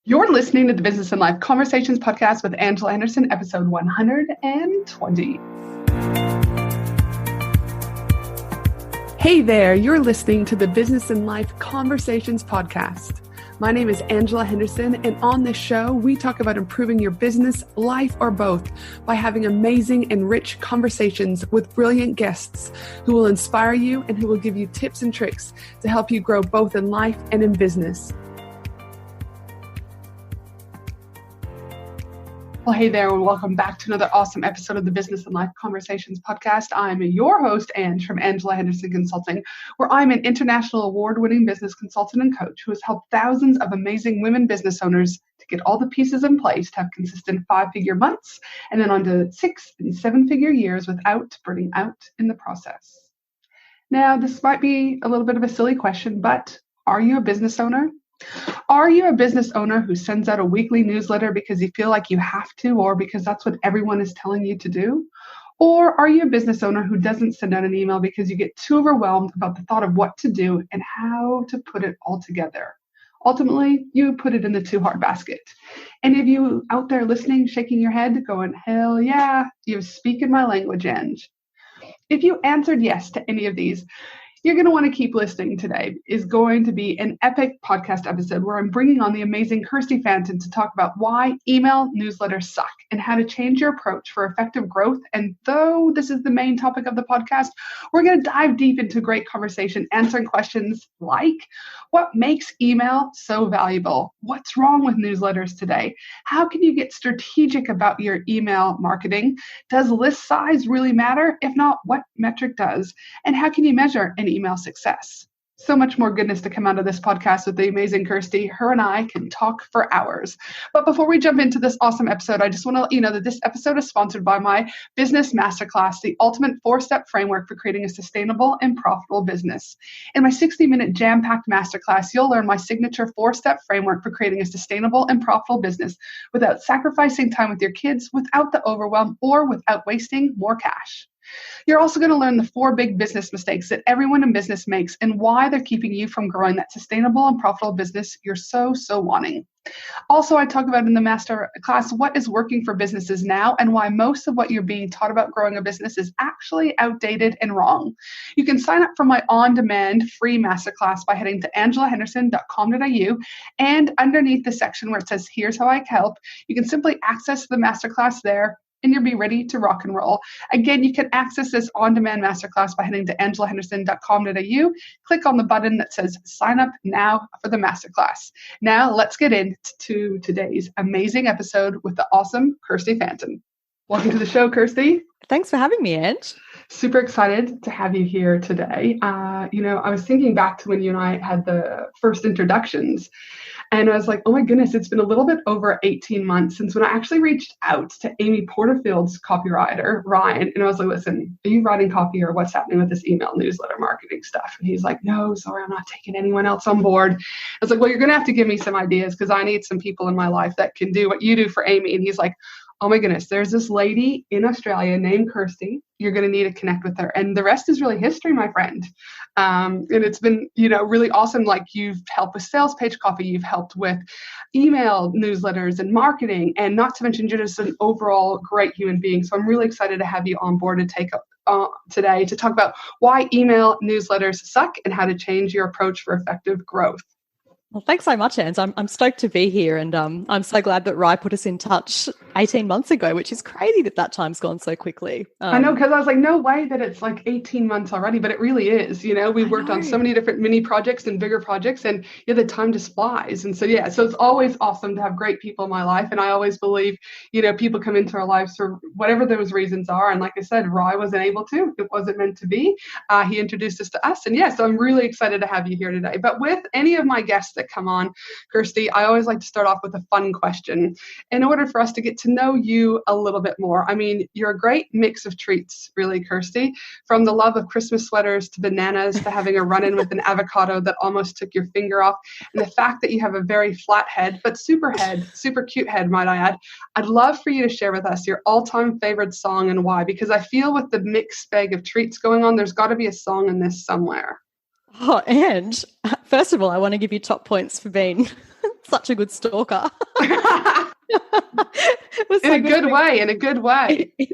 You're listening to the Business and Life Conversations podcast with Angela Henderson, episode 120. Hey there, you're listening to the Business and Life Conversations podcast. My name is Angela Henderson, and on this show, we talk about improving your business, life, or both by having amazing and rich conversations with brilliant guests who will inspire you and who will give you tips and tricks to help you grow both in life and in business. Well, hey there, and welcome back to another awesome episode of the Business and Life Conversations podcast. I'm your host, Ange, from Angela Henderson Consulting, where I'm an international award-winning business consultant and coach who has helped thousands of amazing women business owners to get all the pieces in place to have consistent 5-figure months and then on to 6- and 7-figure years without burning out in the process. Now, this might be a little bit of a silly question, but are you a business owner? Are you a business owner who sends out a weekly newsletter because you feel like you have to, or because that's what everyone is telling you to do? Or are you a business owner who doesn't send out an email because you get too overwhelmed about the thought of what to do and how to put it all together? Ultimately, you put it in the too hard basket. Any of you out there listening, shaking your head, going, hell yeah, you're speaking my language, Ange. If you answered yes to any of these, you're going to want to keep listening. Today is going to be an epic podcast episode where I'm bringing on the amazing Kirsty Fanton to talk about why email newsletters suck and how to change your approach for effective growth. And though this is the main topic of the podcast, we're going to dive deep into great conversation, answering questions like what makes email so valuable? What's wrong with newsletters today? How can you get strategic about your email marketing? Does list size really matter? If not, what metric does? And how can you measure an email success? So much more goodness to come out of this podcast with the amazing Kirsty. Her and I can talk for hours. But before we jump into this awesome episode, I just want to let you know that this episode is sponsored by my business masterclass, the ultimate 4-step framework for creating a sustainable and profitable business. In my 60-minute jam-packed masterclass, you'll learn my signature 4-step framework for creating a sustainable and profitable business without sacrificing time with your kids, without the overwhelm, or without wasting more cash. You're also going to learn the 4 big business mistakes that everyone in business makes and why they're keeping you from growing that sustainable and profitable business you're so wanting. Also, I talk about in the master class what is working for businesses now and why most of what you're being taught about growing a business is actually outdated and wrong. You can sign up for my on-demand free masterclass by heading to angelahenderson.com.au, and underneath the section where it says, here's how I help, you can simply access the masterclass there and you'll be ready to rock and roll. Again, you can access this on-demand masterclass by heading to angelahenderson.com.au. Click on the button that says sign up now for the masterclass. Now let's get into today's amazing episode with the awesome Kirsty Fanton. Welcome to the show, Kirsty. Thanks for having me, Ange. Super excited to have you here today. I was thinking back to when you and I had the first introductions, and I was like, oh my goodness, it's been a little bit over 18 months since when I actually reached out to Amy Porterfield's copywriter, Ryan, and I was like, listen, are you writing copy or what's happening with this email newsletter marketing stuff? And he's like, no, sorry, I'm not taking anyone else on board. I was like, well, you're going to have to give me some ideas because I need some people in my life that can do what you do for Amy. And he's like, oh my goodness, there's this lady in Australia named Kirsty. You're going to need to connect with her. And the rest is really history, my friend. And it's been, really awesome. Like, you've helped with sales page copy. You've helped with email newsletters and marketing. And not to mention, you're just an overall great human being. So I'm really excited to have you on board and take up today to talk about why email newsletters suck and how to change your approach for effective growth. Well, thanks so much, Ange. I'm stoked to be here, and I'm so glad that Rye put us in touch 18 months ago, which is crazy that time's gone so quickly. I know, because I was like, no way that it's like 18 months already, but it really is. We've worked on so many different mini projects and bigger projects, and the time just flies. And so it's always awesome to have great people in my life, and I always believe, people come into our lives for whatever those reasons are. And like I said, Rye wasn't able to. It wasn't meant to be. He introduced us to us, and so I'm really excited to have you here today. But with any of my guests that come on, Kirsty, I always like to start off with a fun question in order for us to get to know you a little bit more. I mean, you're a great mix of treats, really, Kirsty, from the love of Christmas sweaters to bananas to having a run-in with an avocado that almost took your finger off, and the fact that you have a very flat head, but super cute head, might I add. I'd love for you to share with us your all-time favorite song and why, because I feel with the mixed bag of treats going on, there's got to be a song in this somewhere. Oh, and first of all, I want to give you top points for being Such a good stalker. In a good way. In a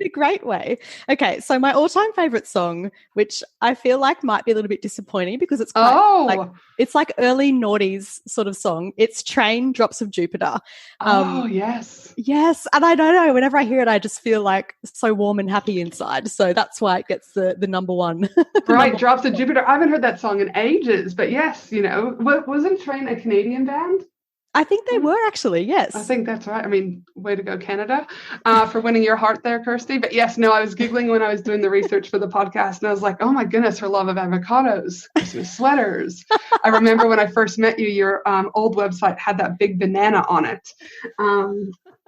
great way. Okay, so my all-time favorite song, which I feel like might be a little bit disappointing because it's quite it's like early noughties sort of song. It's Train Drops of Jupiter. Yes. Yes, and I don't know, whenever I hear it, I just feel like so warm and happy inside. So that's why it gets the number one. Right, Drops of Jupiter. I haven't heard that song in ages, but yes, wasn't Train a Canadian band? I think they were actually, yes. I think that's right. I mean, way to go, Canada, for winning your heart there, Kirsty. But yes, no, I was giggling when I was doing the research for the podcast, and I was like, oh my goodness, her love of avocados, Christmas sweaters. I remember when I first met you, your old website had that big banana on it.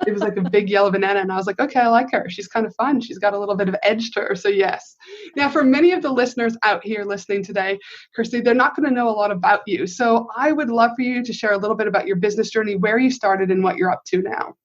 It was like a big yellow banana, and I was like, okay, I like her. She's kind of fun. She's got a little bit of edge to her, so yes. Now, for many of the listeners out here listening today, Kirsty, they're not going to know a lot about you. So I would love for you to share a little bit about your business journey, where you started and what you're up to now.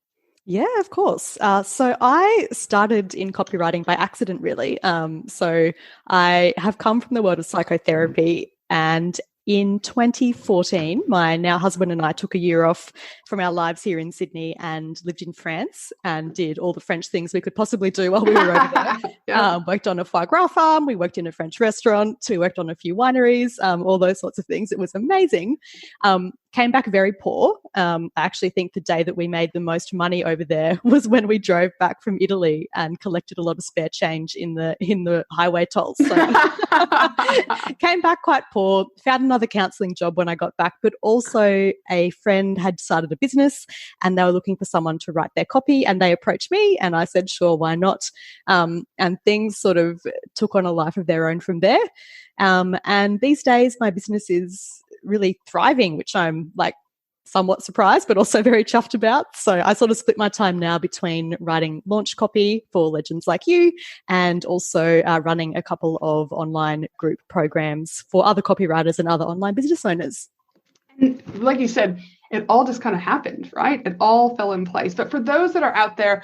Yeah, of course. So I started in copywriting by accident, really. So I have come from the world of psychotherapy, and in 2014, my now husband and I took a year off from our lives here in Sydney and lived in France and did all the French things we could possibly do while we were over there. Yeah. Worked on a foie gras farm. We worked in a French restaurant. We worked on a few wineries, all those sorts of things. It was amazing. Came back very poor. I actually think the day that we made the most money over there was when we drove back from Italy and collected a lot of spare change in the highway tolls. So came back quite poor, found another counselling job when I got back, but also a friend had started a business and they were looking for someone to write their copy, and they approached me and I said, sure, why not? And things sort of took on a life of their own from there. And these days my business is really thriving, which I'm like somewhat surprised, but also very chuffed about. So I sort of split my time now between writing launch copy for legends like you and also running a couple of online group programs for other copywriters and other online business owners. And like you said, it all just kind of happened, right? It all fell in place. But for those that are out there,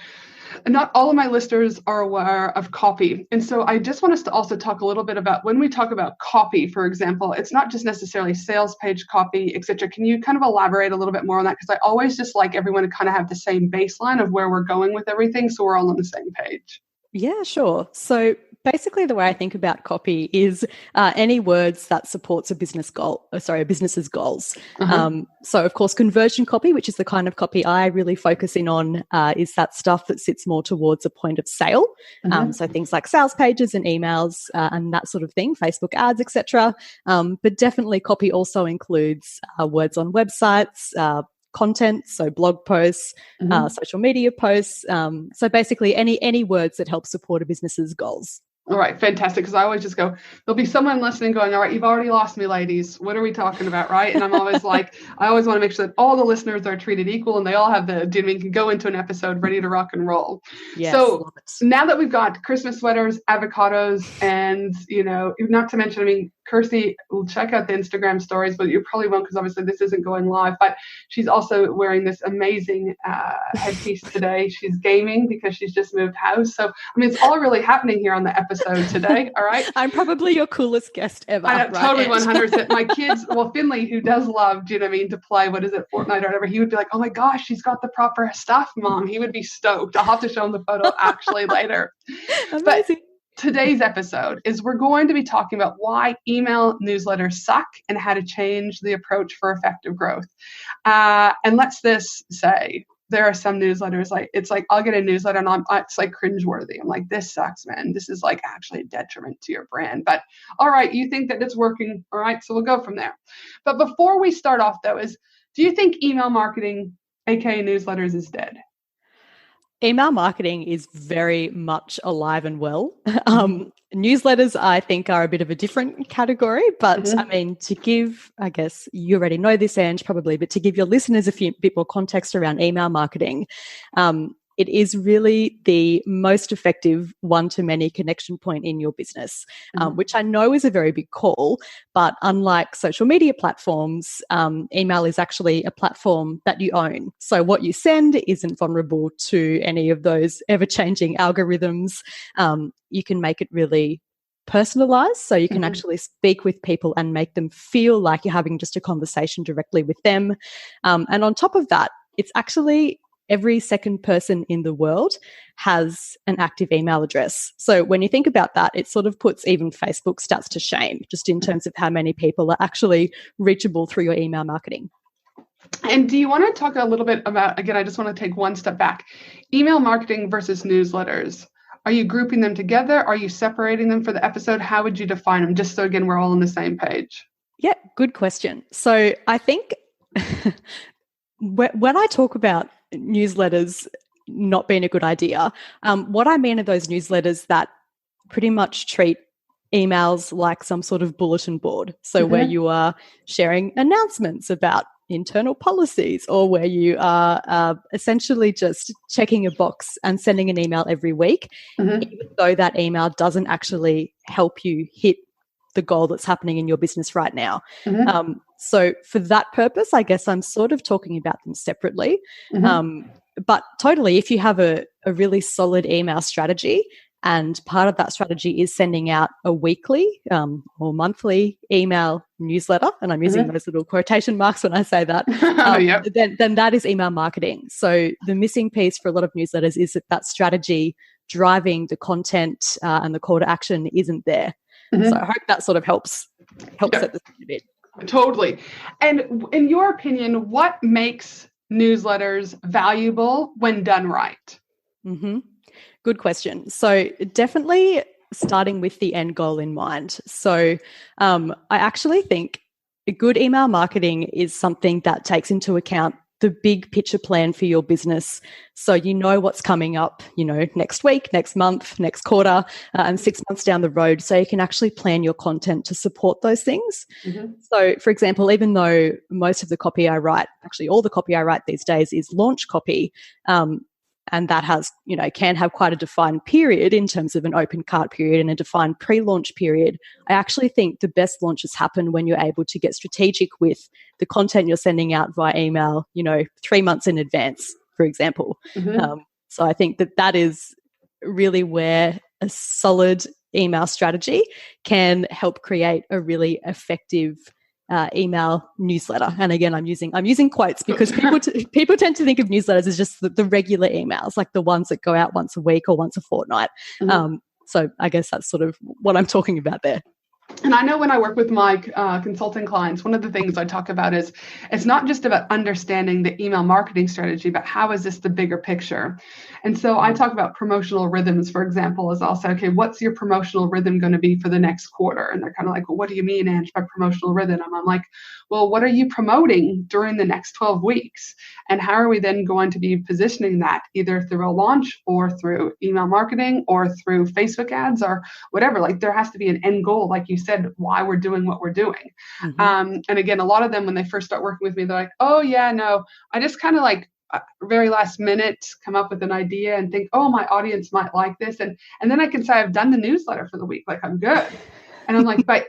not all of my listeners are aware of copy. And so I just want us to also talk a little bit about when we talk about copy, for example, it's not just necessarily sales page copy, et cetera. Can you kind of elaborate a little bit more on that? Because I always just like everyone to kind of have the same baseline of where we're going with everything, so we're all on the same page. Yeah, sure. So basically the way I think about copy is any words that supports a business's goals. So of course, conversion copy, which is the kind of copy I really focus in on, is that stuff that sits more towards a point of sale. So things like sales pages and emails and that sort of thing, Facebook ads, etc. But definitely copy also includes words on websites, content, so blog posts, social media posts. So basically any words that help support a business's goals. All right, fantastic. Because I always just go, there'll be someone listening going, all right, you've already lost me, ladies. What are we talking about, right? And I'm always like, I always want to make sure that all the listeners are treated equal and they all have can go into an episode ready to rock and roll. Yes, so now that we've got Christmas sweaters, avocados, and, not to mention, I mean, Kirsty will check out the Instagram stories, but you probably won't because obviously this isn't going live. But she's also wearing this amazing headpiece today. She's gaming because she's just moved house. So, I mean, it's all really happening here on the episode today. All right. I'm probably your coolest guest ever. I know, totally 100%. My kids, Finley, who does love, to play, what is it, Fortnite or whatever, he would be like, oh my gosh, she's got the proper stuff, Mom. He would be stoked. I'll have to show him the photo actually later. Amazing. But today's episode is we're going to be talking about why email newsletters suck and how to change the approach for effective growth. And let's this say, there are some newsletters it's like I'll get a newsletter and it's like cringeworthy. I'm like, this sucks, man. This is like actually a detriment to your brand. But all right, you think that it's working. All right, so we'll go from there. But before we start off though, do you think email marketing, aka newsletters, is dead? Email marketing is very much alive and well. Newsletters, I think, are a bit of a different category. But I mean, to give, I guess you already know this, Ange, probably, but to give your listeners a bit more context around email marketing, it is really the most effective one-to-many connection point in your business, which I know is a very big call. But unlike social media platforms, email is actually a platform that you own. So what you send isn't vulnerable to any of those ever-changing algorithms. You can make it really personalized, so you can actually speak with people and make them feel like you're having just a conversation directly with them. And on top of that, it's actually every second person in the world has an active email address. So when you think about that, it sort of puts even Facebook stats to shame, just in terms of how many people are actually reachable through your email marketing. And do you want to talk a little bit about, again, I just want to take one step back, email marketing versus newsletters? Are you grouping them together? Are you separating them for the episode? How would you define them? Just so, again, we're all on the same page. Yeah, good question. So I think when I talk about newsletters not being a good idea, what I mean are those newsletters that pretty much treat emails like some sort of bulletin board. So where you are sharing announcements about internal policies, or where you are essentially just checking a box and sending an email every week, even though that email doesn't actually help you hit the goal that's happening in your business right now. So for that purpose, I guess I'm sort of talking about them separately. But totally, if you have a really solid email strategy, and part of that strategy is sending out a weekly or monthly email newsletter, and I'm using those little quotation marks when I say that, then that is email marketing. So the missing piece for a lot of newsletters is that strategy driving the content and the call to action isn't there. So I hope that sort of helps set this a bit. Totally. And in your opinion, what makes newsletters valuable when done right? Good question. So definitely starting with the end goal in mind. So I actually think good email marketing is something that takes into account the big picture plan for your business. So you know what's coming up, next week, next month, next quarter, and 6 months down the road. So you can actually plan your content to support those things. So for example, even though most of the copy I write, actually all the copy I write these days is launch copy, and that has, can have quite a defined period in terms of an open cart period and a defined pre-launch period. I actually think the best launches happen when you're able to get strategic with the content you're sending out via email, 3 months in advance, for example. So I think that is really where a solid email strategy can help create a really effective email newsletter. And again, I'm using quotes because people tend to think of newsletters as just the regular emails, like the ones that go out once a week or once a fortnight. So I guess that's sort of what I'm talking about there. And I know when I work with my consulting clients, one of the things I talk about is it's not just about understanding the email marketing strategy, but how is this the bigger picture? And so I talk about promotional rhythms, for example, as I'll say, okay, what's your promotional rhythm going to be for the next quarter? And they're kind of like, well, what do you mean, Ange, by promotional rhythm? And I'm like, well, what are you promoting during the next 12 weeks? And how are we then going to be positioning that either through a launch or through email marketing or through Facebook ads or whatever? Like there has to be an end goal, like you said, why we're doing what we're doing. And again, a lot of them, when they first start working with me, they're like, oh yeah, no, I just kind of like very last minute come up with an idea and think, oh, my audience might like this. And then I can say I've done the newsletter for the week. Like I'm good. And I'm like, but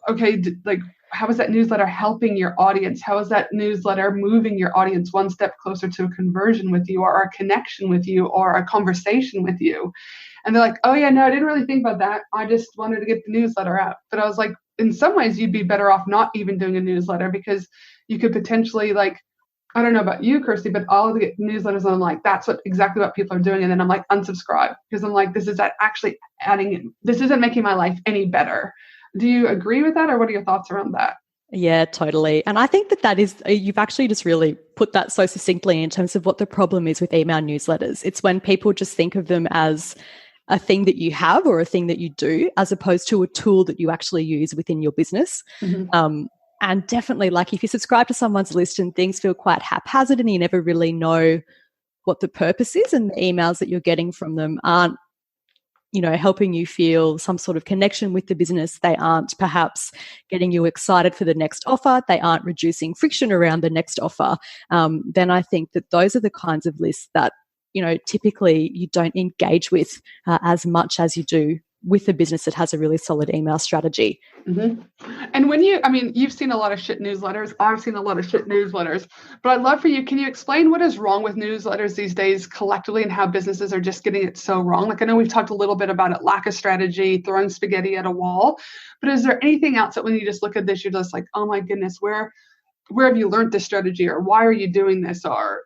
okay, like how is that newsletter helping your audience? How is that newsletter moving your audience one step closer to a conversion with you or a connection with you or a conversation with you? And they're like, oh yeah, no, I didn't really think about that. I just wanted to get the newsletter out. But I was like, in some ways you'd be better off not even doing a newsletter because you could potentially like, I don't know about you, Kirsty, but all of the newsletters, I'm like, that's exactly what people are doing. And then I'm like, unsubscribe because I'm like, this isn't making my life any better. Do you agree with that? Or what are your thoughts around that? Yeah, totally. And I think that is, you've actually just really put that so succinctly in terms of what the problem is with email newsletters. It's when people just think of them as a thing that you have or a thing that you do, as opposed to a tool that you actually use within your business. And definitely, like if you subscribe to someone's list and things feel quite haphazard and you never really know what the purpose is, and the emails that you're getting from them aren't, helping you feel some sort of connection with the business. They aren't perhaps getting you excited for the next offer. They aren't reducing friction around the next offer. Then I think that those are the kinds of lists that, typically you don't engage with as much as you do with a business that has a really solid email strategy. Mm-hmm. And you've seen a lot of shit newsletters. I've seen a lot of shit newsletters, but I'd love for you, can you explain what is wrong with newsletters these days collectively and how businesses are just getting it so wrong? Like, I know we've talked a little bit about it, lack of strategy, throwing spaghetti at a wall, but is there anything else that when you just look at this, you're just like, oh my goodness, where have you learned this strategy, or why are you doing this? Or,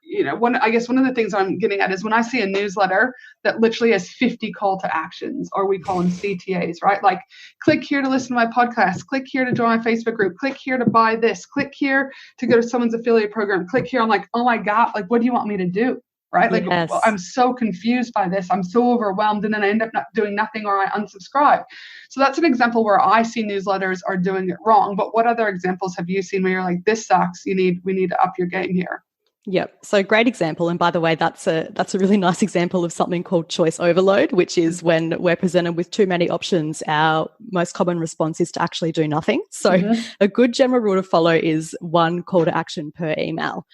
I guess one of the things I'm getting at is when I see a newsletter that literally has 50 call to actions, or we call them CTAs, right? Like, click here to listen to my podcast, click here to join my Facebook group, click here to buy this, click here to go to someone's affiliate program, click here. I'm like, oh my God, like, what do you want me to do? Right? Like, yes. Well, I'm so confused by this. I'm so overwhelmed. And then I end up not doing nothing, or I unsubscribe. So that's an example where I see newsletters are doing it wrong. But what other examples have you seen where you're like, this sucks, we need to up your game here? Yep. So great example. And by the way, that's a really nice example of something called choice overload, which is when we're presented with too many options, our most common response is to actually do nothing. So a good general rule to follow is one call to action per email.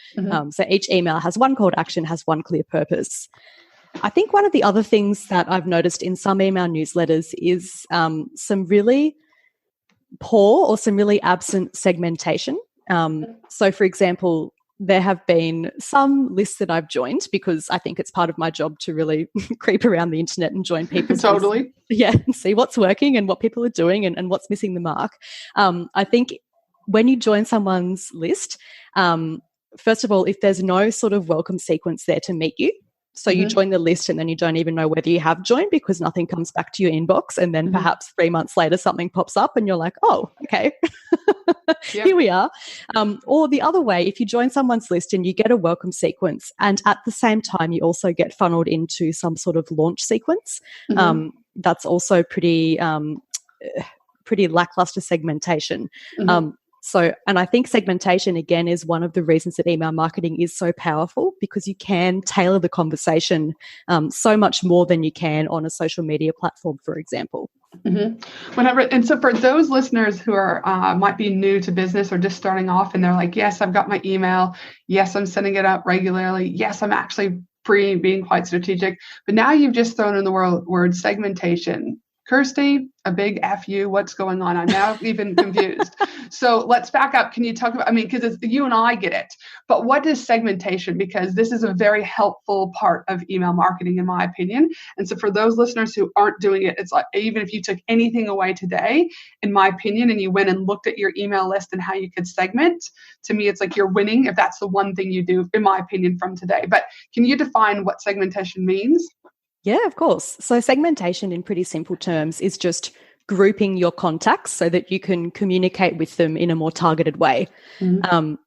So each email has one call to action, has one clear purpose. I think one of the other things that I've noticed in some email newsletters is some really poor or some really absent segmentation. So for example, there have been some lists that I've joined because I think it's part of my job to really creep around the internet and join people's Totally. lists. Yeah, and see what's working and what people are doing and what's missing the mark. I think when you join someone's list, first of all, if there's no sort of welcome sequence there to meet you, so you join the list and then you don't even know whether you have joined because nothing comes back to your inbox, and then perhaps 3 months later something pops up and you're like, oh, okay, here we are. Or the other way, if you join someone's list and you get a welcome sequence and at the same time you also get funneled into some sort of launch sequence, that's also pretty lackluster segmentation. And I think segmentation, again, is one of the reasons that email marketing is so powerful, because you can tailor the conversation so much more than you can on a social media platform, for example. And so for those listeners who are might be new to business or just starting off, and they're like, yes, I've got my email. Yes, I'm sending it out regularly. Yes, I'm actually being quite strategic. But now you've just thrown in the word segmentation. Kirsty, a big F you, what's going on? I'm now even confused. So let's back up. Can you talk about, because you and I get it, but what is segmentation? Because this is a very helpful part of email marketing, in my opinion. And so for those listeners who aren't doing it, it's like, even if you took anything away today, in my opinion, and you went and looked at your email list and how you could segment, to me, it's like you're winning if that's the one thing you do, in my opinion, from today. But can you define what segmentation means? Yeah, of course. So segmentation in pretty simple terms is just grouping your contacts so that you can communicate with them in a more targeted way.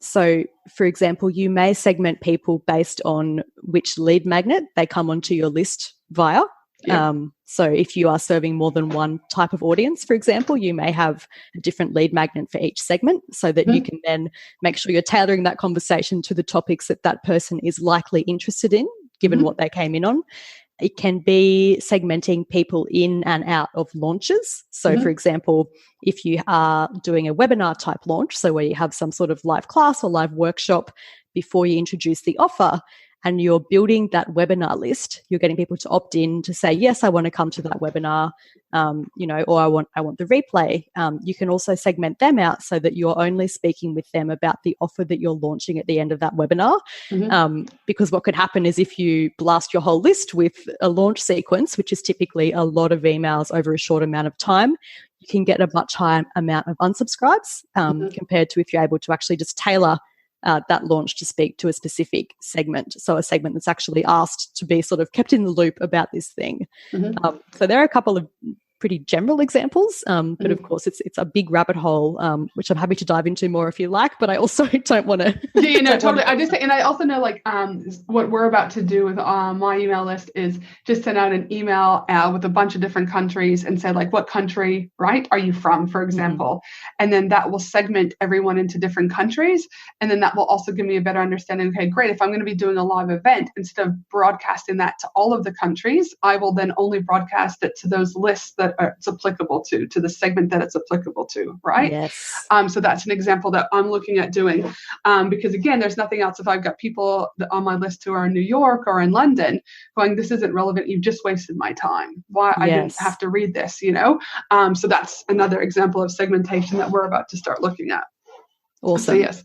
So, for example, you may segment people based on which lead magnet they come onto your list via. So if you are serving more than one type of audience, for example, you may have a different lead magnet for each segment so that you can then make sure you're tailoring that conversation to the topics that that person is likely interested in, given what they came in on. It can be segmenting people in and out of launches. So, for example, if you are doing a webinar type launch, so where you have some sort of live class or live workshop before you introduce the offer, and you're building that webinar list, you're getting people to opt in to say, yes, I want to come to that webinar, or I want the replay. You can also segment them out so that you're only speaking with them about the offer that you're launching at the end of that webinar. Because what could happen is if you blast your whole list with a launch sequence, which is typically a lot of emails over a short amount of time, you can get a much higher amount of unsubscribes compared to if you're able to actually just tailor that launch to speak to a specific segment. So a segment that's actually asked to be sort of kept in the loop about this thing. So there are a couple of pretty general examples, but of course it's a big rabbit hole, which I'm happy to dive into more if you like, but I also don't want to. Totally. I also know what we're about to do with my email list is just send out an email with a bunch of different countries and say like, what country, right, are you from, for example? And then that will segment everyone into different countries. And then that will also give me a better understanding. Okay, great. If I'm going to be doing a live event, instead of broadcasting that to all of the countries, I will then only broadcast it to those lists that it's applicable to the segment that it's applicable to, right? Yes. So that's an example that I'm looking at doing, because again, there's nothing else. If I've got people on my list who are in New York or in London going, this isn't relevant, you've just wasted my time. Why? I didn't have to read this, so that's another example of segmentation that we're about to start looking at. Awesome. So yes.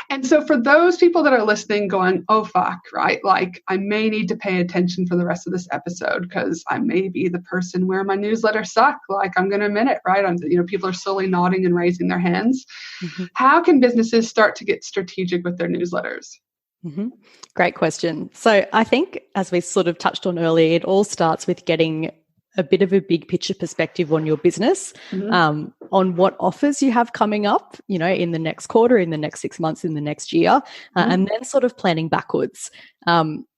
And so for those people that are listening going, oh, fuck, right? Like I may need to pay attention for the rest of this episode because I may be the person where my newsletters suck. Like I'm going to admit it, right? People are slowly nodding and raising their hands. Mm-hmm. How can businesses start to get strategic with their newsletters? Mm-hmm. Great question. So I think as we sort of touched on earlier, it all starts with getting a bit of a big picture perspective on your business, on what offers you have coming up, in the next quarter, in the next 6 months, in the next year, and then sort of planning backwards.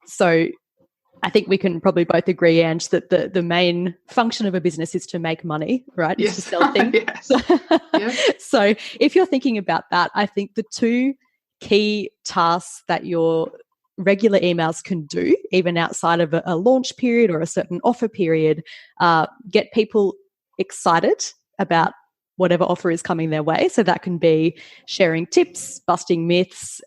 So I think we can probably both agree, Ange, that the main function of a business is to make money, right? Yes. Is to sell things. Yes. So if you're thinking about that, I think the two key tasks that your regular emails can do, even outside of a launch period or a certain offer period, get people excited about whatever offer is coming their way. So that can be sharing tips, busting myths,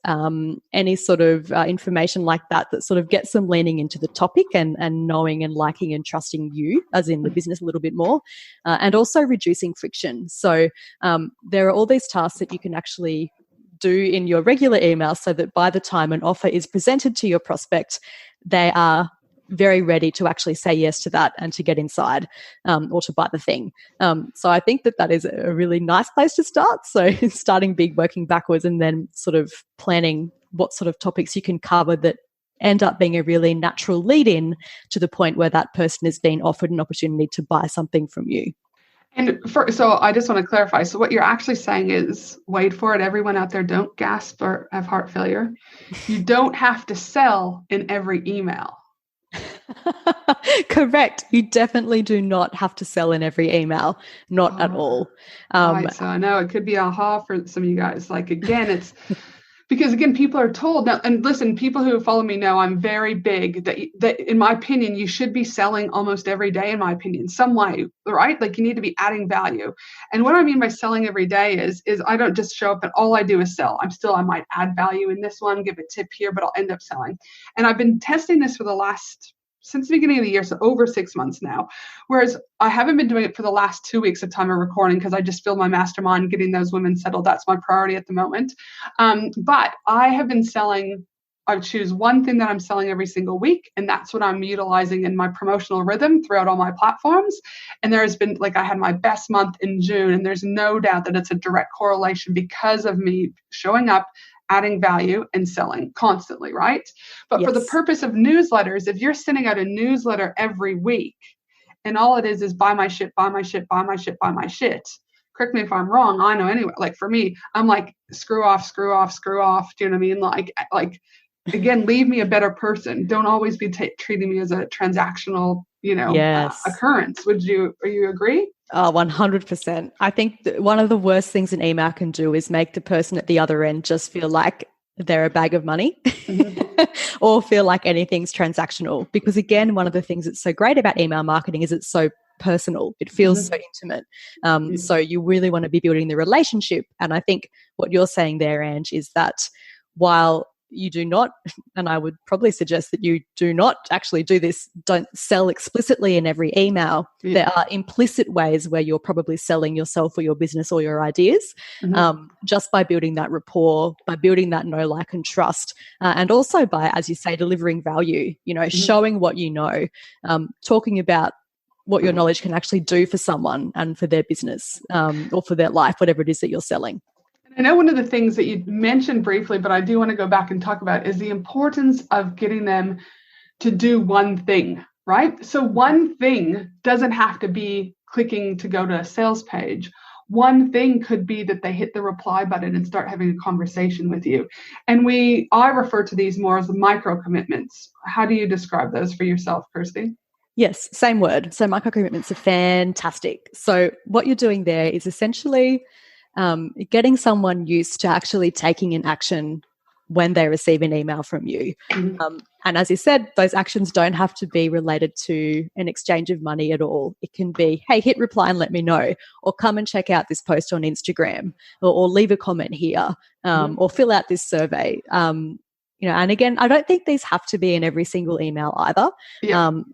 any sort of information like that sort of gets them leaning into the topic and knowing and liking and trusting you, as in the business, a little bit more, and also reducing friction. So there are all these tasks that you can actually do in your regular email so that by the time an offer is presented to your prospect, they are very ready to actually say yes to that and to get inside or to buy the thing. So I think that is a really nice place to start. So starting big, working backwards, and then sort of planning what sort of topics you can cover that end up being a really natural lead in to the point where that person has been offered an opportunity to buy something from you. And so I just want to clarify. So what you're actually saying is, wait for it, everyone out there, don't gasp or have heart failure. You don't have to sell in every email. Correct. You definitely do not have to sell in every email, not at all. Right. So I know it could be aha for some of you guys. Like, again, it's because, again, people are told now, and listen, people who follow me know I'm very big that in my opinion, you should be selling almost every day, in my opinion, some way, right? Like you need to be adding value. And what I mean by selling every day is I don't just show up and all I do is sell. I might add value in this one, give a tip here, but I'll end up selling. And I've been testing this for since the beginning of the year, so over 6 months now. Whereas I haven't been doing it for the last 2 weeks of time of recording because I just feel my mastermind, getting those women settled. That's my priority at the moment. But I have been selling, I choose one thing that I'm selling every single week, and that's what I'm utilizing in my promotional rhythm throughout all my platforms. And there has been, I had my best month in June, and there's no doubt that it's a direct correlation because of me showing up, adding value, and selling constantly, right? But yes, for the purpose of newsletters, if you're sending out a newsletter every week and all it is buy my shit, buy my shit, buy my shit, buy my shit, correct me if I'm wrong, I know anyway, like for me, I'm like, screw off, screw off, screw off. Do you know what I mean? Like again, leave me a better person. Don't always be treating me as a transactional, occurrence. Are you agree? Oh, 100%. I think one of the worst things an email can do is make the person at the other end just feel like they're a bag of money or feel like anything's transactional. Because again, one of the things that's so great about email marketing is it's so personal. It feels so intimate. So you really want to be building the relationship. And I think what you're saying there, Ange, is that while you do not, and I would probably suggest that you do not actually do this, don't sell explicitly in every email. There are implicit ways where you're probably selling yourself or your business or your ideas, just by building that rapport, by building that know, like, and trust, and also by, as you say, delivering value, showing what you know, talking about what your knowledge can actually do for someone and for their business, or for their life, whatever it is that you're selling. I know one of the things that you mentioned briefly, but I do want to go back and talk about is the importance of getting them to do one thing, right? So one thing doesn't have to be clicking to go to a sales page. One thing could be that they hit the reply button and start having a conversation with you. And I refer to these more as micro commitments. How do you describe those for yourself, Kirsty? Yes, same word. So micro commitments are fantastic. So what you're doing there is essentially getting someone used to actually taking an action when they receive an email from you. And as you said, those actions don't have to be related to an exchange of money at all. It can be, hey, hit reply and let me know, or come and check out this post on Instagram, or leave a comment here, or fill out this survey. And again, I don't think these have to be in every single email either.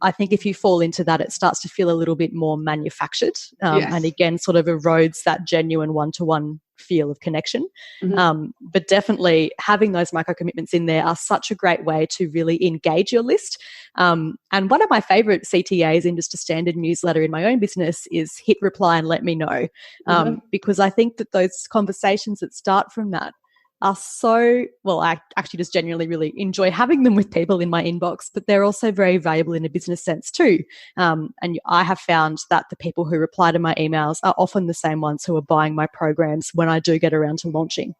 I think if you fall into that, it starts to feel a little bit more manufactured, and again, sort of erodes that genuine one-to-one feel of connection. But definitely having those micro commitments in there are such a great way to really engage your list. And one of my favorite CTAs in just a standard newsletter in my own business is hit reply and let me know, because I think that those conversations that start from that are so, well, I actually just genuinely really enjoy having them with people in my inbox, but they're also very valuable in a business sense too. And I have found that the people who reply to my emails are often the same ones who are buying my programs when I do get around to launching.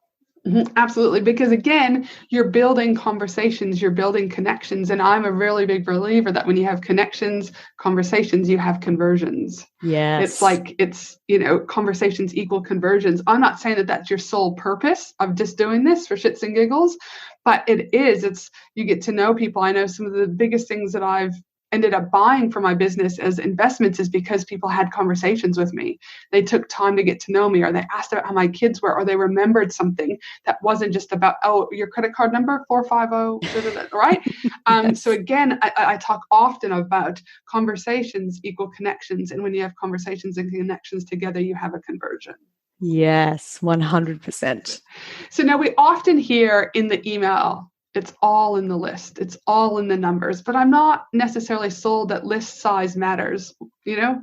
Absolutely. Because again, you're building conversations, you're building connections. And I'm a really big believer that when you have connections, conversations, you have conversions. Yes. It's conversations equal conversions. I'm not saying that that's your sole purpose of just doing this for shits and giggles, but you get to know people. I know some of the biggest things that I've ended up buying for my business as investments is because people had conversations with me. They took time to get to know me, or they asked about how my kids were, or they remembered something that wasn't just about, your credit card number, 450, right? Yes. So again, I talk often about conversations equal connections. And when you have conversations and connections together, you have a conversion. Yes, 100%. So now we often hear in the email, it's all in the list. It's all in the numbers, but I'm not necessarily sold that list size matters.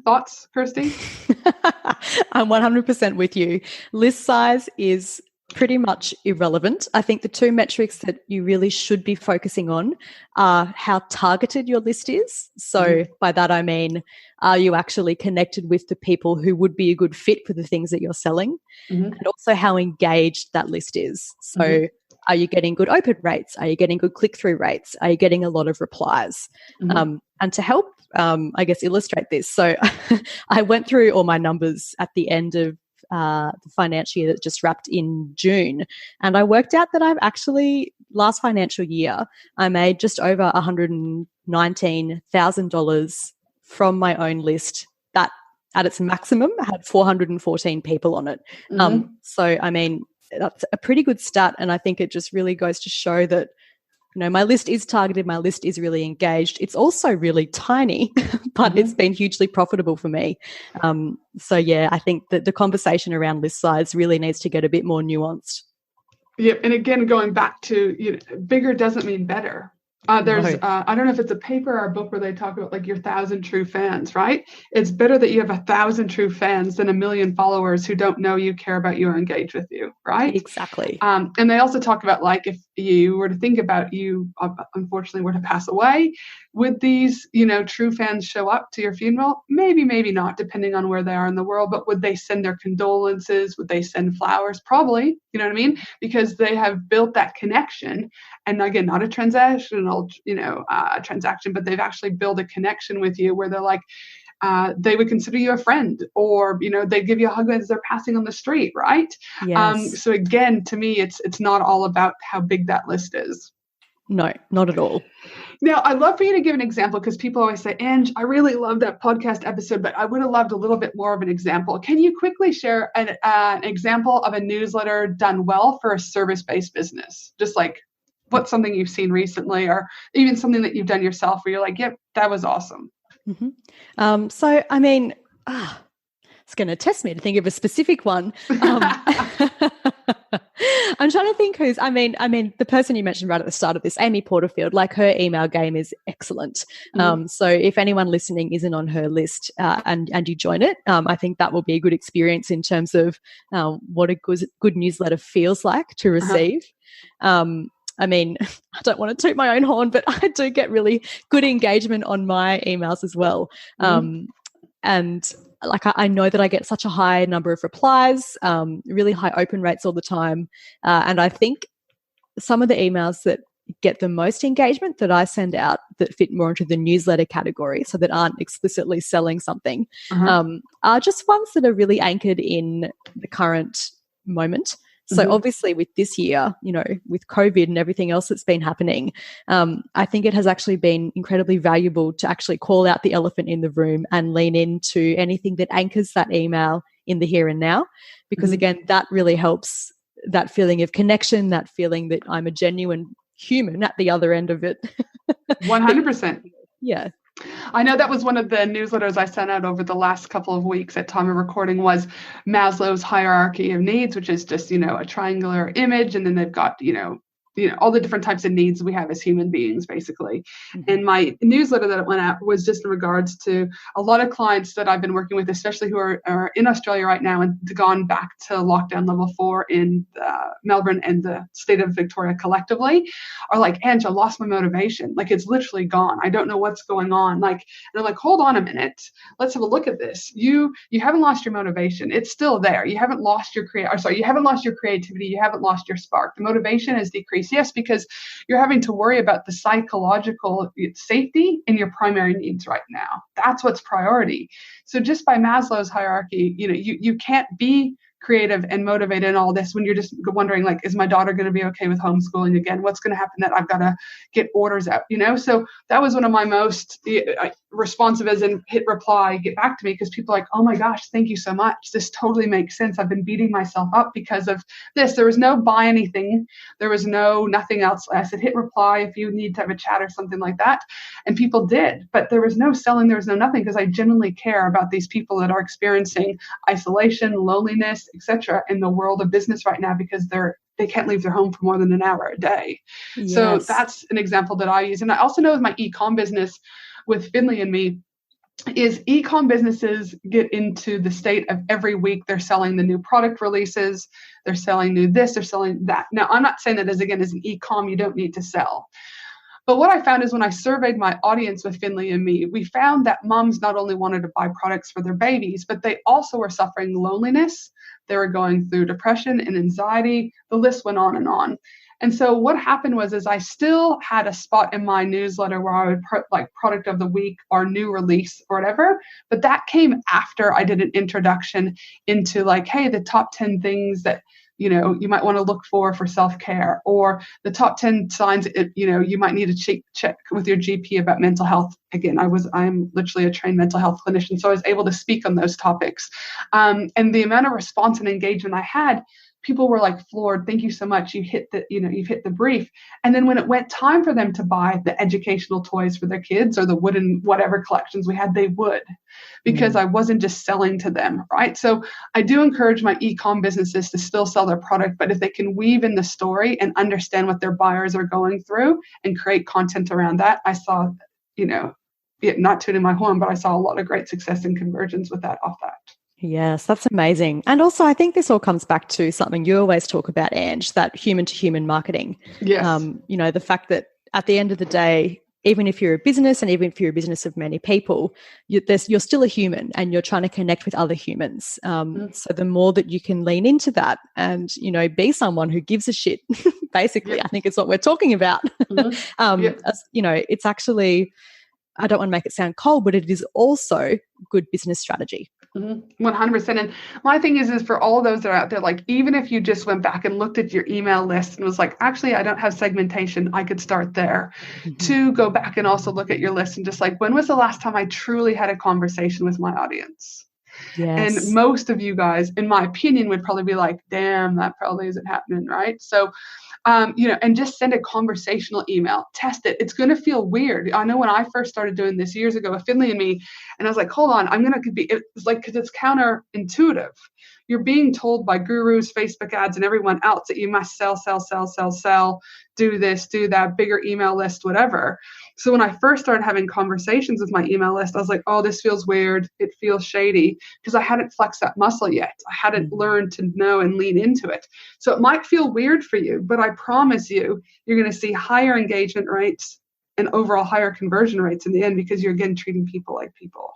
Thoughts, Kirsty? I'm 100% with you. List size is pretty much irrelevant. I think the two metrics that you really should be focusing on are how targeted your list is. So by that, I mean, are you actually connected with the people who would be a good fit for the things that you're selling? And also how engaged that list is. So are you getting good open rates? Are you getting good click-through rates? Are you getting a lot of replies? And to help, I guess, illustrate this, so I went through all my numbers at the end of the financial year that just wrapped in June, and I worked out that I've actually, last financial year, I made just over $119,000 from my own list that at its maximum had 414 people on it. So, I mean, that's a pretty good stat, and I think it just really goes to show that my list is targeted, my list is really engaged. It's also really tiny, but it's been hugely profitable for me. So yeah, I think that the conversation around list size really needs to get a bit more nuanced. Yeah, and again, going back to bigger doesn't mean better. There's, I don't know if it's a paper or a book where they talk about your 1,000 true fans, right? It's better that you have 1,000 true fans than 1 million followers who don't know you, care about you, or engage with you, right? Exactly. And they also talk about if you were to think about you, unfortunately, were to pass away, would these, true fans show up to your funeral? Maybe, maybe not, depending on where they are in the world. But would they send their condolences? Would they send flowers? Probably, you know what I mean? Because they have built that connection. And again, not a transactional, transaction, but they've actually built a connection with you where they're they would consider you a friend, or, they give you a hug as they're passing on the street, right? Yes. So again, to me, it's not all about how big that list is. No, not at all. Now, I'd love for you to give an example, because people always say, Ange, I really love that podcast episode, but I would have loved a little bit more of an example. Can you quickly share an example of a newsletter done well for a service-based business? Just what's something you've seen recently, or even something that you've done yourself where you're yep, that was awesome. So, I mean, it's going to test me to think of a specific one. I'm trying to think I mean, the person you mentioned right at the start of this, Amy Porterfield, her email game is excellent. So if anyone listening isn't on her list and you join it, I think that will be a good experience in terms of what a good newsletter feels like to receive. I mean, I don't want to toot my own horn, but I do get really good engagement on my emails as well. And I know that I get such a high number of replies, really high open rates all the time. And I think some of the emails that get the most engagement that I send out that fit more into the newsletter category, so that aren't explicitly selling something, are just ones that are really anchored in the current moment. So obviously with this year, with COVID and everything else that's been happening, I think it has actually been incredibly valuable to actually call out the elephant in the room and lean into anything that anchors that email in the here and now, because again, that really helps that feeling of connection, that feeling that I'm a genuine human at the other end of it. 100%. Yeah. I know that was one of the newsletters I sent out over the last couple of weeks at time of recording was Maslow's hierarchy of needs, which is just, a triangular image. And then they've got, all the different types of needs we have as human beings, basically. And my newsletter that went out was just in regards to a lot of clients that I've been working with, especially who are in Australia right now and gone back to lockdown level 4 in Melbourne and the state of Victoria collectively, are like, Ange, I lost my motivation. Like, it's literally gone. I don't know what's going on. Like, and they're like, hold on a minute. Let's have a look at this. You haven't lost your motivation. It's still there. You haven't lost your you haven't lost your creativity. You haven't lost your spark. The motivation has decreased. Yes, because you're having to worry about the psychological safety in your primary needs right now. That's what's priority. So just by Maslow's hierarchy, you can't be creative and motivated in all this when you're just wondering, like, is my daughter going to be okay with homeschooling again? What's going to happen that I've got to get orders out, So that was one of my most responsive as in hit reply, get back to me, because people are like, oh my gosh, thank you so much. This totally makes sense. I've been beating myself up because of this. There was no buy anything. There was nothing else. I said, hit reply if you need to have a chat or something like that. And people did, but there was no selling. There was no nothing, because I genuinely care about these people that are experiencing isolation, loneliness, etc. in the world of business right now, because they can't leave their home for more than an hour a day. Yes. So that's an example that I use. And I also know with my e-com business with Finley and me, is e-com businesses get into the state of every week they're selling the new product releases, they're selling new this, they're selling that. Now, I'm not saying that as an e-com, you don't need to sell. But what I found is when I surveyed my audience with Finley and me, we found that moms not only wanted to buy products for their babies, but they also were suffering loneliness. They were going through depression and anxiety. The list went on and on. And so what happened was I still had a spot in my newsletter where I would put like product of the week or new release or whatever. But that came after I did an introduction into like, hey, the top 10 things that you might want to look for self-care, or the top 10 signs, you might need to check with your GP about mental health. Again, I'm literally a trained mental health clinician, so I was able to speak on those topics. And the amount of response and engagement I had, people were like floored. Thank you so much. You've hit the brief. And then when it went time for them to buy the educational toys for their kids or the wooden whatever collections we had, they would, because I wasn't just selling to them, right? So I do encourage my e-com businesses to still sell their product, but if they can weave in the story and understand what their buyers are going through and create content around that, I saw, not tooting my horn, but I saw a lot of great success and conversions with that off that. Yes, that's amazing. And also, I think this all comes back to something you always talk about, Ange, that human-to-human marketing. Yes. The fact that at the end of the day, even if you're a business and even if you're a business of many people, you're still a human and you're trying to connect with other humans. So the more that you can lean into that and, be someone who gives a shit, basically, I think it's what we're talking about. It's actually, I don't want to make it sound cold, but it is also good business strategy. 100%. And my thing is for all those that are out there, like, even if you just went back and looked at your email list and was like, actually, I don't have segmentation, I could start there. To go back and also look at your list and just like, when was the last time I truly had a conversation with my audience? Yes. And most of you guys, in my opinion, would probably be like, damn, that probably isn't happening, right? So and just send a conversational email. Test it. It's going to feel weird. I know when I first started doing this years ago with Finley and me, and I was like, hold on, it's like, because it's counterintuitive. You're being told by gurus, Facebook ads, and everyone else that you must sell, do this, do that, bigger email list, whatever. So when I first started having conversations with my email list, I was like, oh, this feels weird. It feels shady, because I hadn't flexed that muscle yet. I hadn't learned to know and lean into it. So it might feel weird for you, but I promise you're going to see higher engagement rates and overall higher conversion rates in the end, because you're, again, treating people like people.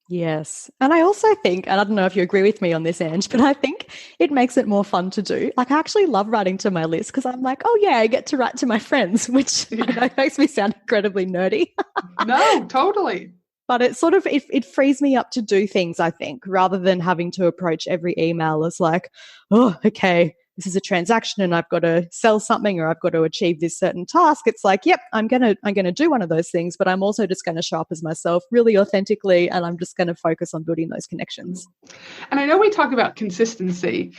Yes. And I also think, and I don't know if you agree with me on this, Ange, but I think it makes it more fun to do. Like, I actually love writing to my list because I'm like, oh yeah, I get to write to my friends, which I know makes me sound incredibly nerdy. No, totally. But it sort of, it frees me up to do things, I think, rather than having to approach every email as like, oh, okay, this is a transaction and I've got to sell something or I've got to achieve this certain task, it's like, yep, I'm going to do one of those things, but I'm also just going to show up as myself really authentically, and I'm just going to focus on building those connections. And I know we talk about consistency.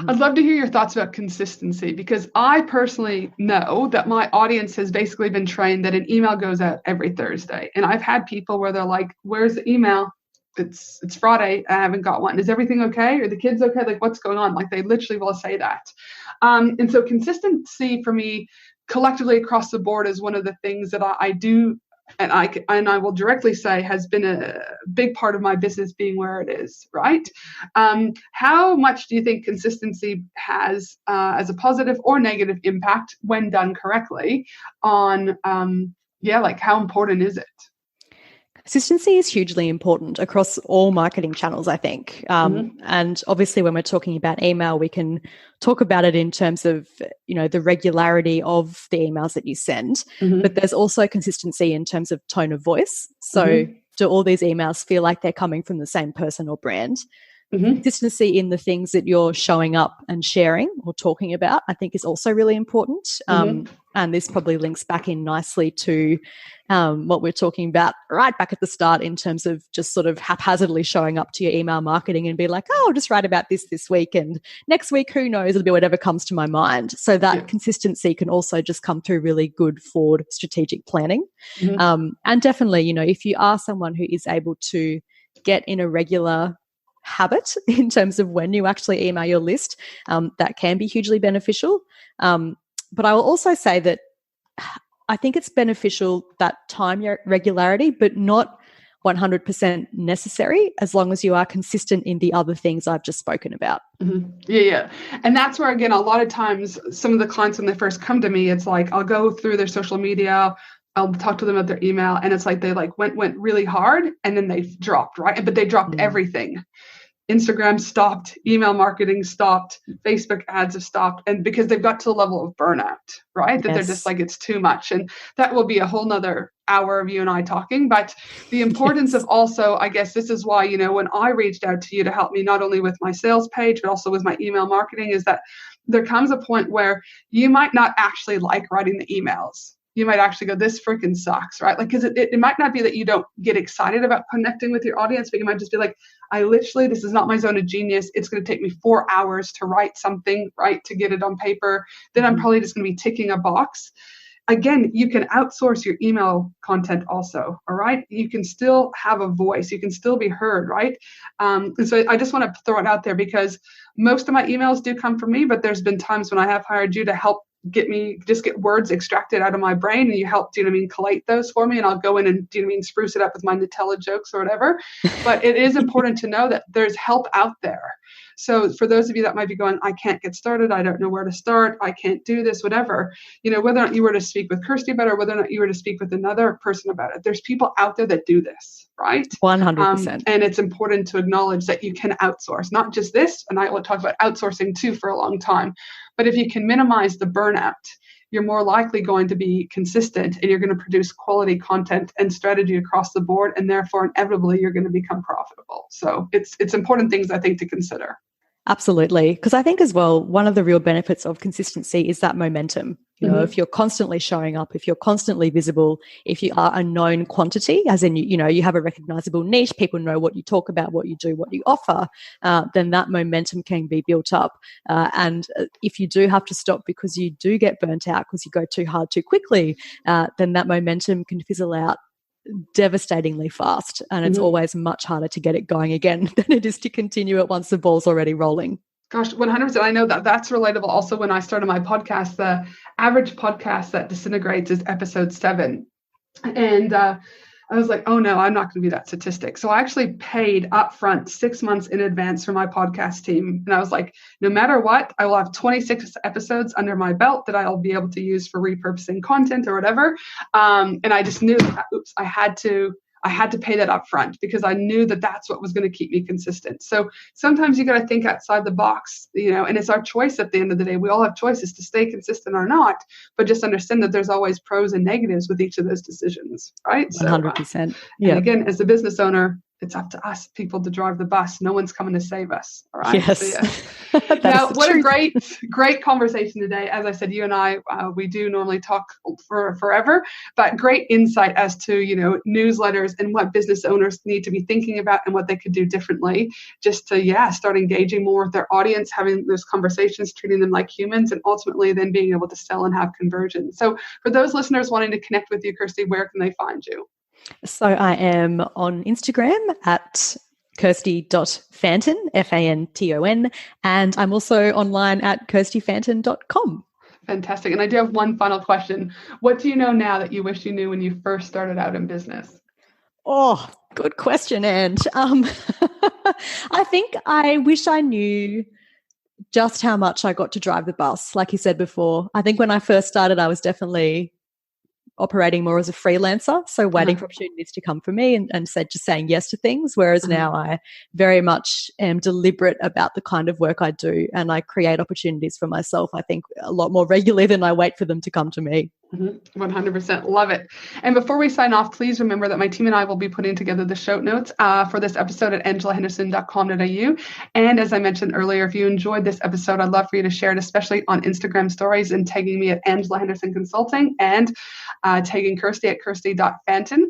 I'd love to hear your thoughts about consistency, because I personally know that my audience has basically been trained that an email goes out every Thursday. And I've had people where they're like, where's the email? It's Friday. I haven't got one. Is everything okay? Are the kids okay? Like, what's going on? Like, they literally will say that. And so consistency for me collectively across the board is one of the things that I do. And I will directly say has been a big part of my business being where it is, right? How much do you think consistency has as a positive or negative impact when done correctly on, like how important is it? Consistency is hugely important across all marketing channels, I think. And obviously when we're talking about email, we can talk about it in terms of, the regularity of the emails that you send, but there's also consistency in terms of tone of voice. So do all these emails feel like they're coming from the same person or brand? Consistency in the things that you're showing up and sharing or talking about, I think, is also really important. And this probably links back in nicely to what we're talking about right back at the start in terms of just sort of haphazardly showing up to your email marketing and be like, oh, I'll just write about this week, and next week, who knows, it'll be whatever comes to my mind. So that consistency can also just come through really good forward strategic planning. And definitely, if you are someone who is able to get in a regular habit in terms of when you actually email your list, that can be hugely beneficial. But I will also say that I think it's beneficial, that time regularity, but not 100% necessary, as long as you are consistent in the other things I've just spoken about. Yeah. And that's where, again, a lot of times some of the clients, when they first come to me, it's like I'll go through their social media, I'll talk to them about their email, and it's like they went really hard and then they dropped, right? But they dropped everything. Instagram stopped, email marketing stopped, Facebook ads have stopped, and because they've got to a level of burnout, right? That they're just like, it's too much. And that will be a whole nother hour of you and I talking. But the importance of also, I guess this is why, when I reached out to you to help me not only with my sales page, but also with my email marketing, is that there comes a point where you might not actually like writing the emails. You might actually go, this freaking sucks, right? Like, because it might not be that you don't get excited about connecting with your audience, but you might just be like, this is not my zone of genius. It's going to take me 4 hours to write something, right? To get it on paper. Then I'm probably just going to be ticking a box. Again, you can outsource your email content also, all right? You can still have a voice. You can still be heard, right? And so I just want to throw it out there, because most of my emails do come from me, but there's been times when I have hired you to help get words extracted out of my brain, and you help, collate those for me, and I'll go in and, spruce it up with my Nutella jokes or whatever. But it is important to know that there's help out there. So for those of you that might be going, I can't get started, I don't know where to start, I can't do this, whatever, whether or not you were to speak with Kirsty about it, or whether or not you were to speak with another person about it, there's people out there that do this, right? 100%. And it's important to acknowledge that you can outsource, not just this, and I will talk about outsourcing too for a long time, but if you can minimize the burnout, you're more likely going to be consistent, and you're going to produce quality content and strategy across the board, and therefore inevitably you're going to become profitable. So it's important things, I think, to consider. Absolutely. Because I think as well, one of the real benefits of consistency is that momentum. If you're constantly showing up, if you're constantly visible, if you are a known quantity, as in, you have a recognizable niche, people know what you talk about, what you do, what you offer, then that momentum can be built up. And if you do have to stop because you do get burnt out because you go too hard too quickly, then that momentum can fizzle out devastatingly fast, and it's always much harder to get it going again than it is to continue it once the ball's already rolling. Gosh, 100%. I know that's relatable. Also, when I started my podcast, the average podcast that disintegrates is episode 7. And I was like, oh no, I'm not going to be that statistic. So I actually paid upfront 6 months in advance for my podcast team. And I was like, no matter what, I will have 26 episodes under my belt that I'll be able to use for repurposing content or whatever. And I just knew that, I had to pay that upfront, because I knew that that's what was going to keep me consistent. So sometimes you got to think outside the box, and it's our choice at the end of the day. We all have choices to stay consistent or not, but just understand that there's always pros and negatives with each of those decisions, right? 100%. And again, as a business owner, it's up to us people to drive the bus. No one's coming to save us. All right. Yes. So, yeah. Now, what a great conversation today. As I said, you and I, we do normally talk for forever, but great insight as to, newsletters and what business owners need to be thinking about and what they could do differently just to, start engaging more with their audience, having those conversations, treating them like humans, and ultimately then being able to sell and have conversion. So for those listeners wanting to connect with you, Kirsty, where can they find you? So I am on Instagram at kirsty.fanton, Fanton, and I'm also online at kirstyfanton.com. Fantastic. And I do have one final question. What do you know now that you wish you knew when you first started out in business? Oh, good question, Ange. I think I wish I knew just how much I got to drive the bus. Like you said before, I think when I first started, I was definitely operating more as a freelancer, so waiting for opportunities to come for me and just saying yes to things, whereas now I very much am deliberate about the kind of work I do, and I create opportunities for myself, I think, a lot more regularly than I wait for them to come to me. 100%. Love it. And before we sign off, please remember that my team and I will be putting together the show notes for this episode at angelahenderson.com.au. And as I mentioned earlier, if you enjoyed this episode, I'd love for you to share it, especially on Instagram stories, and tagging me at Angela Henderson Consulting, and tagging Kirsty at kirsty.fanton,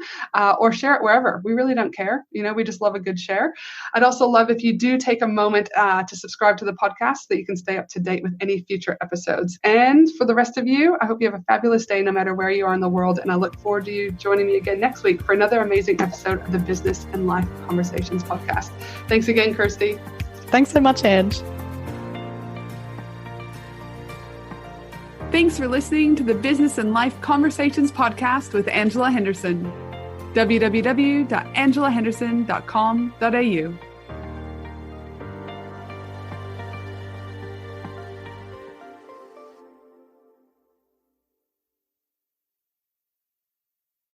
or share it wherever. We really don't care. We just love a good share. I'd also love if you do take a moment to subscribe to the podcast so that you can stay up to date with any future episodes. And for the rest of you, I hope you have a fabulous day no matter where you are in the world, and I look forward to you joining me again next week for another amazing episode of the Business and Life Conversations podcast. Thanks again, Kirsty. Thanks so much, Ange. Thanks for listening to the Business and Life Conversations podcast with Angela Henderson. www.angelahenderson.com.au